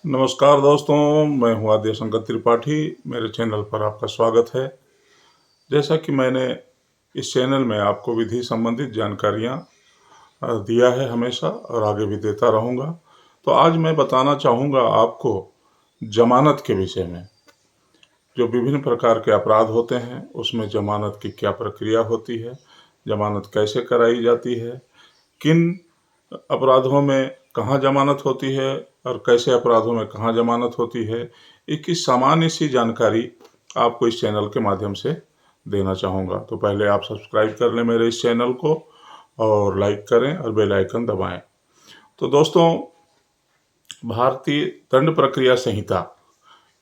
नमस्कार दोस्तों, मैं हूँ आद्य शंकर त्रिपाठी। मेरे चैनल पर आपका स्वागत है। जैसा कि मैंने इस चैनल में आपको विधि संबंधित जानकारियाँ दिया है हमेशा और आगे भी देता रहूँगा। तो आज मैं बताना चाहूँगा आपको जमानत के विषय में। जो विभिन्न प्रकार के अपराध होते हैं उसमें जमानत की क्या प्रक्रिया होती है, जमानत कैसे कराई जाती है, किन अपराधों में कहाँ जमानत होती है और कैसे अपराधों में कहाँ जमानत होती है, एक सामान्य सी जानकारी आपको इस चैनल के माध्यम से देना चाहूँगा। तो पहले आप सब्सक्राइब कर लें मेरे इस चैनल को और लाइक करें और बेल आइकन दबाएं। तो दोस्तों, भारतीय दंड प्रक्रिया संहिता,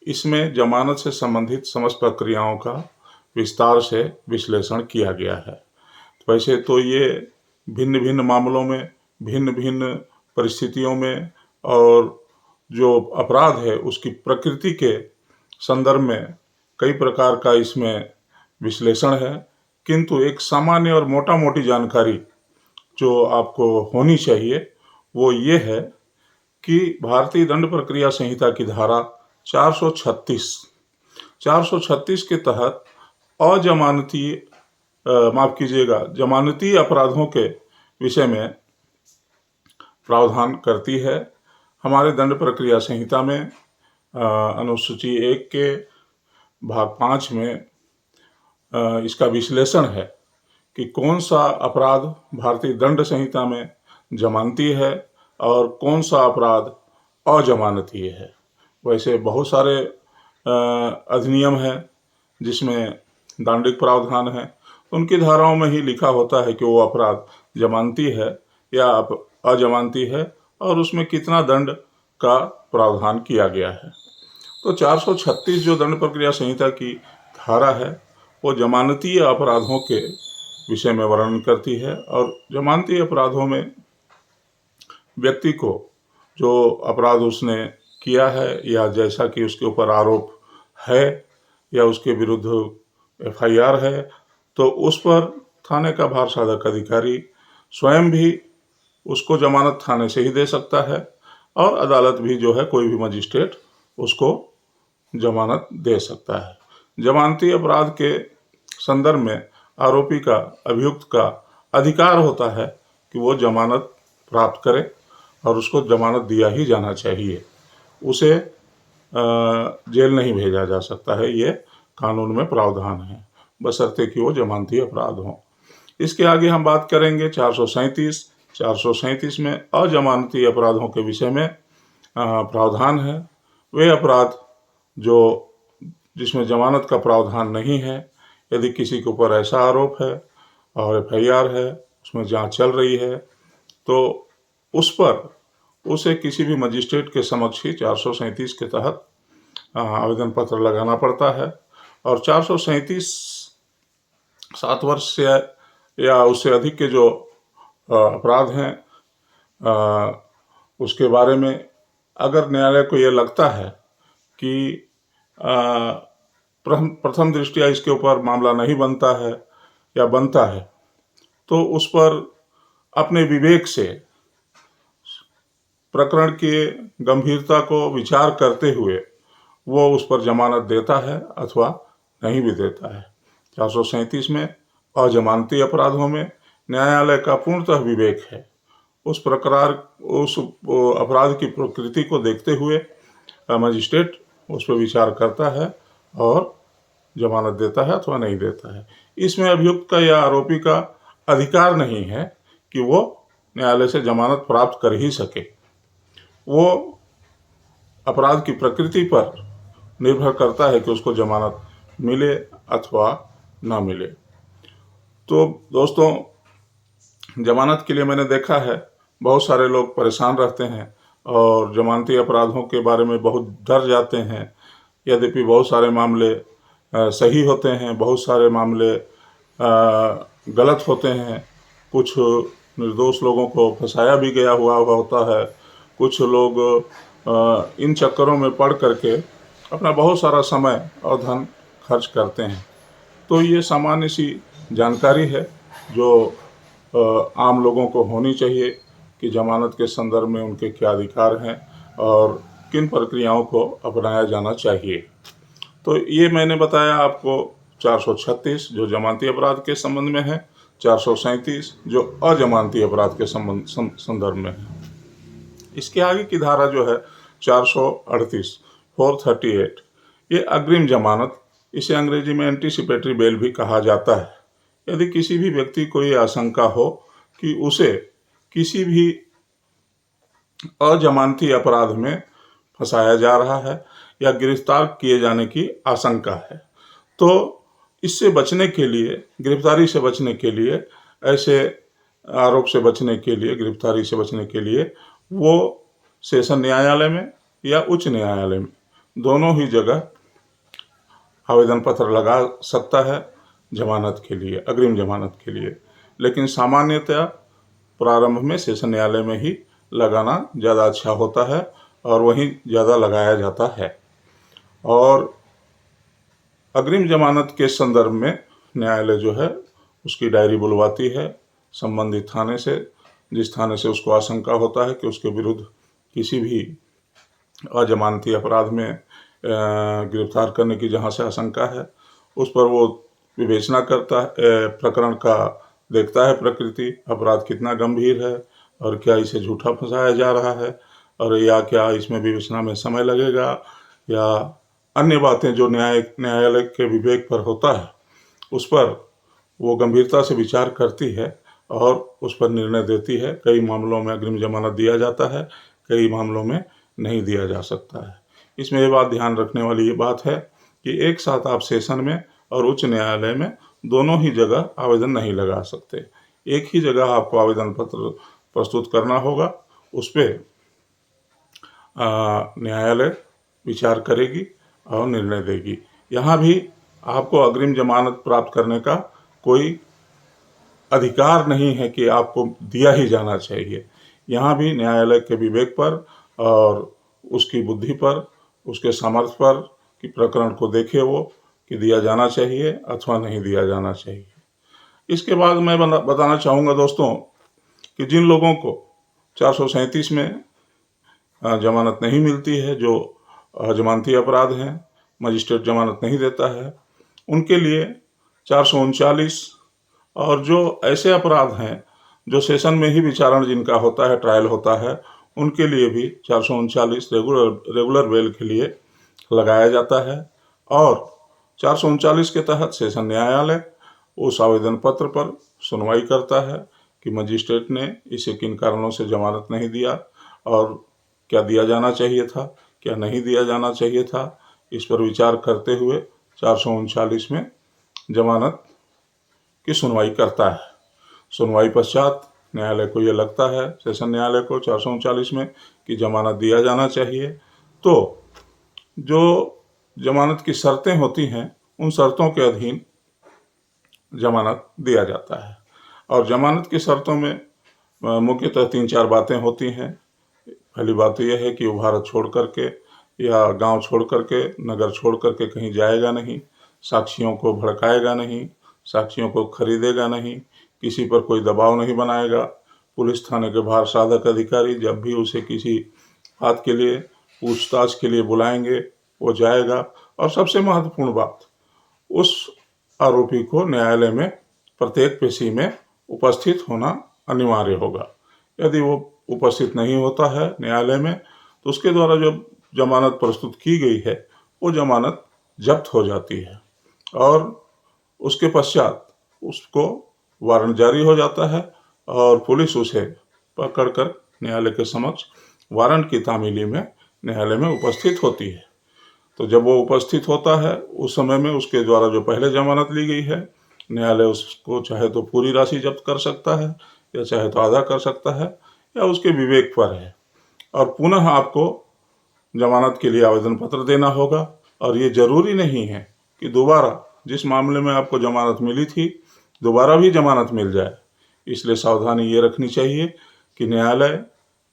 इसमें जमानत से संबंधित समस्त प्रक्रियाओं का विस्तार से विश्लेषण किया गया है। वैसे तो ये भिन्न भिन्न मामलों में, भिन्न भिन्न परिस्थितियों में और जो अपराध है उसकी प्रकृति के संदर्भ में कई प्रकार का इसमें विश्लेषण है, किंतु एक सामान्य और मोटा मोटी जानकारी जो आपको होनी चाहिए वो ये है कि भारतीय दंड प्रक्रिया संहिता की धारा 436 के तहत अजमानती माफ कीजिएगा, जमानती अपराधों के विषय में प्रावधान करती है। हमारे दंड प्रक्रिया संहिता में अनुसूची 1 के भाग 5 में इसका विश्लेषण है कि कौन सा अपराध भारतीय दंड संहिता में जमानती है और कौन सा अपराध अजमानती है। वैसे बहुत सारे अधिनियम हैं जिसमें दंडिक प्रावधान है, उनकी धाराओं में ही लिखा होता है कि वो अपराध जमानती है या अजमानती है और उसमें कितना दंड का प्रावधान किया गया है। तो 436 जो दंड प्रक्रिया संहिता की धारा है वो जमानती अपराधों के विषय में वर्णन करती है और जमानती अपराधों में व्यक्ति को जो अपराध उसने किया है या जैसा कि उसके ऊपर आरोप है या उसके विरुद्ध FIR है, तो उस पर थाने का भार साधक अधिकारी स्वयं भी उसको जमानत थाने से ही दे सकता है और अदालत भी जो है, कोई भी मजिस्ट्रेट उसको जमानत दे सकता है। जमानती अपराध के संदर्भ में आरोपी का, अभियुक्त का अधिकार होता है कि वो जमानत प्राप्त करे और उसको जमानत दिया ही जाना चाहिए। उसे जेल नहीं भेजा जा सकता है, ये कानून में प्रावधान है, बशर्ते कि वो जमानती अपराध हो। इसके आगे हम बात करेंगे 437 में अजमानती अपराधों के विषय में प्रावधान है। वे अपराध जो जिसमें जमानत का प्रावधान नहीं है, यदि किसी के ऊपर ऐसा आरोप है और FIR है, उसमें जांच चल रही है, तो उस पर उसे किसी भी मजिस्ट्रेट के समक्ष ही 437 के तहत आवेदन पत्र लगाना पड़ता है और 437 7 वर्ष से या उससे अधिक के जो अपराध हैं उसके बारे में अगर न्यायालय को ये लगता है कि प्रथम दृष्टया इसके ऊपर मामला नहीं बनता है या बनता है, तो उस पर अपने विवेक से प्रकरण की गंभीरता को विचार करते हुए वो उस पर जमानत देता है अथवा नहीं भी देता है। 437 में अजमानती अपराधों में न्यायालय का पूर्णतः विवेक है। उस अपराध की प्रकृति को देखते हुए मजिस्ट्रेट उस पर विचार करता है और जमानत देता है अथवा नहीं देता है। इसमें अभियुक्त का या आरोपी का अधिकार नहीं है कि वो न्यायालय से जमानत प्राप्त कर ही सके। वो अपराध की प्रकृति पर निर्भर करता है कि उसको जमानत मिले अथवा ना मिले। तो दोस्तों, जमानत के लिए मैंने देखा है बहुत सारे लोग परेशान रहते हैं और जमानती अपराधों के बारे में बहुत डर जाते हैं। यद्यपि बहुत सारे मामले सही होते हैं, बहुत सारे मामले गलत होते हैं, कुछ निर्दोष लोगों को फंसाया भी गया हुआ होता है, कुछ लोग इन चक्करों में पड़ करके अपना बहुत सारा समय और धन खर्च करते हैं। तो ये सामान्य सी जानकारी है जो आम लोगों को होनी चाहिए कि जमानत के संदर्भ में उनके क्या अधिकार हैं और किन प्रक्रियाओं को अपनाया जाना चाहिए। तो ये मैंने बताया आपको 436 जो जमानती अपराध के संबंध में है, 437 जो अजमानती अपराध के संदर्भ में है। इसके आगे की धारा जो है 438 438, ये अग्रिम जमानत, इसे अंग्रेजी में एंटीसिपेटरी बेल भी कहा जाता है। यदि किसी भी व्यक्ति को ये आशंका हो कि उसे किसी भी अजमानती अपराध में फंसाया जा रहा है या गिरफ्तार किए जाने की आशंका है, तो इससे बचने के लिए, गिरफ्तारी से बचने के लिए, ऐसे आरोप से बचने के लिए, गिरफ्तारी से बचने के लिए वो सेशन न्यायालय में या उच्च न्यायालय में दोनों ही जगह आवेदन पत्र लगा सकता है जमानत के लिए, अग्रिम जमानत के लिए। लेकिन सामान्यतया प्रारंभ में सेशन न्यायालय में ही लगाना ज़्यादा अच्छा होता है और वहीं ज़्यादा लगाया जाता है। और अग्रिम जमानत के संदर्भ में न्यायालय जो है उसकी डायरी बुलवाती है संबंधित थाने से, जिस थाने से उसको आशंका होता है कि उसके विरुद्ध किसी भी अजमानती अपराध में गिरफ्तार करने की जहाँ से आशंका है, उस पर वो विवेचना करता है, प्रकरण का देखता है प्रकृति, अपराध कितना गंभीर है और क्या इसे झूठा फंसाया जा रहा है, और या क्या इसमें विवेचना में समय लगेगा, या अन्य बातें जो न्यायालय के विवेक पर होता है उस पर वो गंभीरता से विचार करती है और उस पर निर्णय देती है। कई मामलों में अग्रिम जमानत दिया जाता है, कई मामलों में नहीं दिया जा सकता है। इसमें ये बात ध्यान रखने वाली ये बात है कि एक साथ आप सेशन में और उच्च न्यायालय में दोनों ही जगह आवेदन नहीं लगा सकते। एक ही जगह आपको आवेदन पत्र प्रस्तुत करना होगा, उस पर न्यायालय विचार करेगी और निर्णय देगी। यहाँ भी आपको अग्रिम जमानत प्राप्त करने का कोई अधिकार नहीं है कि आपको दिया ही जाना चाहिए। यहाँ भी न्यायालय के विवेक पर और उसकी बुद्धि पर, उसके सामर्थ्य पर कि प्रकरण को देखे वो कि दिया जाना चाहिए अथवा नहीं दिया जाना चाहिए। इसके बाद मैं बताना चाहूँगा दोस्तों कि जिन लोगों को 437 में जमानत नहीं मिलती है, जो जमानती अपराध हैं, मजिस्ट्रेट जमानत नहीं देता है, उनके लिए 439 और जो ऐसे अपराध हैं जो सेशन में ही विचारण जिनका होता है, ट्रायल होता है, उनके लिए भी 439 रेगुलर बेल के लिए लगाया जाता है। और 439 के तहत सेशन न्यायालय उस आवेदन पत्र पर सुनवाई करता है कि मजिस्ट्रेट ने इसे किन कारणों से जमानत नहीं दिया और क्या दिया जाना चाहिए था, क्या नहीं दिया जाना चाहिए था। इस पर विचार करते हुए 439 में जमानत की सुनवाई करता है। सुनवाई पश्चात न्यायालय को ये लगता है, सेशन न्यायालय को 439 में, कि जमानत दिया जाना चाहिए, तो जो जमानत की शर्तें होती हैं उन शर्तों के अधीन जमानत दिया जाता है। और जमानत की शर्तों में मुख्यतः 3-4 बातें होती हैं। पहली बात यह है कि वो भारत छोड़ करके या गांव छोड़ करके, नगर छोड़ करके कहीं जाएगा नहीं, साक्षियों को भड़काएगा नहीं, साक्षियों को खरीदेगा नहीं, किसी पर कोई दबाव नहीं बनाएगा। पुलिस थाने के बाहर साधक अधिकारी जब भी उसे किसी बात के लिए, पूछताछ के लिए बुलाएंगे वो जाएगा। और सबसे महत्वपूर्ण बात, उस आरोपी को न्यायालय में प्रत्येक पेशी में उपस्थित होना अनिवार्य होगा। यदि वो उपस्थित नहीं होता है न्यायालय में तो उसके द्वारा जो जमानत प्रस्तुत की गई है वो जमानत जब्त हो जाती है और उसके पश्चात उसको वारंट जारी हो जाता है और पुलिस उसे पकड़कर न्यायालय के समक्ष वारंट की तामीली में न्यायालय में उपस्थित होती है। तो जब वो उपस्थित होता है उस समय में उसके द्वारा जो पहले जमानत ली गई है, न्यायालय उसको चाहे तो पूरी राशि जब्त कर सकता है या चाहे तो आधा कर सकता है, या उसके विवेक पर है। और पुनः आपको जमानत के लिए आवेदन पत्र देना होगा। और ये जरूरी नहीं है कि दोबारा जिस मामले में आपको जमानत मिली थी दोबारा भी जमानत मिल जाए। इसलिए सावधानी ये रखनी चाहिए कि न्यायालय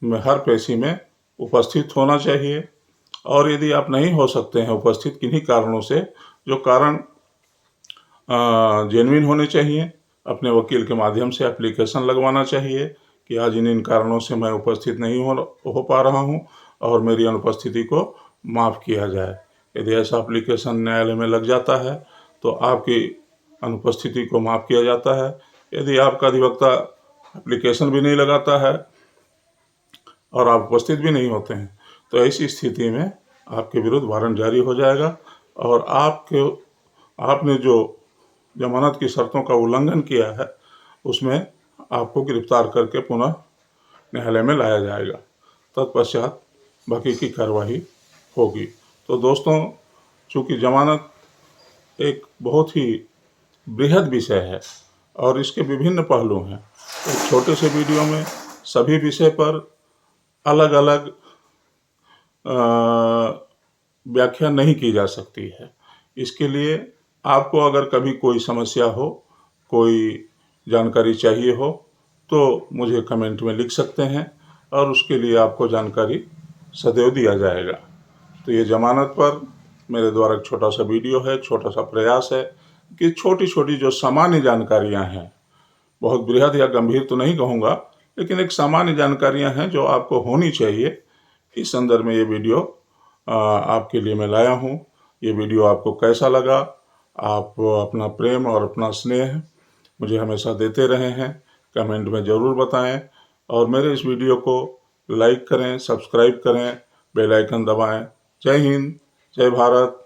में हर पेशी में उपस्थित होना चाहिए। और यदि आप नहीं हो सकते हैं उपस्थित किन्हीं कारणों से, जो कारण जेन्युइन होने चाहिए, अपने वकील के माध्यम से एप्लीकेशन लगवाना चाहिए कि आज इन कारणों से मैं उपस्थित नहीं हो पा रहा हूँ और मेरी अनुपस्थिति को माफ़ किया जाए। यदि ऐसा एप्लीकेशन न्यायालय में लग जाता है तो आपकी अनुपस्थिति को माफ़ किया जाता है। यदि आपका अधिवक्ता एप्लीकेशन भी नहीं लगाता है और आप उपस्थित भी नहीं होते हैं तो ऐसी स्थिति में आपके विरुद्ध वारंट जारी हो जाएगा और आपने जो जमानत की शर्तों का उल्लंघन किया है उसमें आपको गिरफ्तार करके पुनः न्यायालय में लाया जाएगा। तत्पश्चात बाकी की कार्रवाई होगी। तो दोस्तों, चूँकि जमानत एक बहुत ही बृहद विषय है और इसके विभिन्न पहलू हैं, एक छोटे से वीडियो में सभी विषय पर अलग अलग व्याख्या नहीं की जा सकती है। इसके लिए आपको अगर कभी कोई समस्या हो, कोई जानकारी चाहिए हो तो मुझे कमेंट में लिख सकते हैं और उसके लिए आपको जानकारी सदैव दिया जाएगा। तो ये जमानत पर मेरे द्वारा एक छोटा सा वीडियो है, छोटा सा प्रयास है कि छोटी छोटी जो सामान्य जानकारियां हैं, बहुत बृहद या गंभीर तो नहीं कहूँगा, लेकिन एक सामान्य जानकारियां हैं जो आपको होनी चाहिए, इस संदर्भ में ये वीडियो आपके लिए मैं लाया हूँ। ये वीडियो आपको कैसा लगा? आप अपना प्रेम और अपना स्नेह मुझे हमेशा देते रहे हैं, कमेंट में ज़रूर बताएं और मेरे इस वीडियो को लाइक करें, सब्सक्राइब करें, बेल आइकन दबाएं। जय हिंद, जय भारत।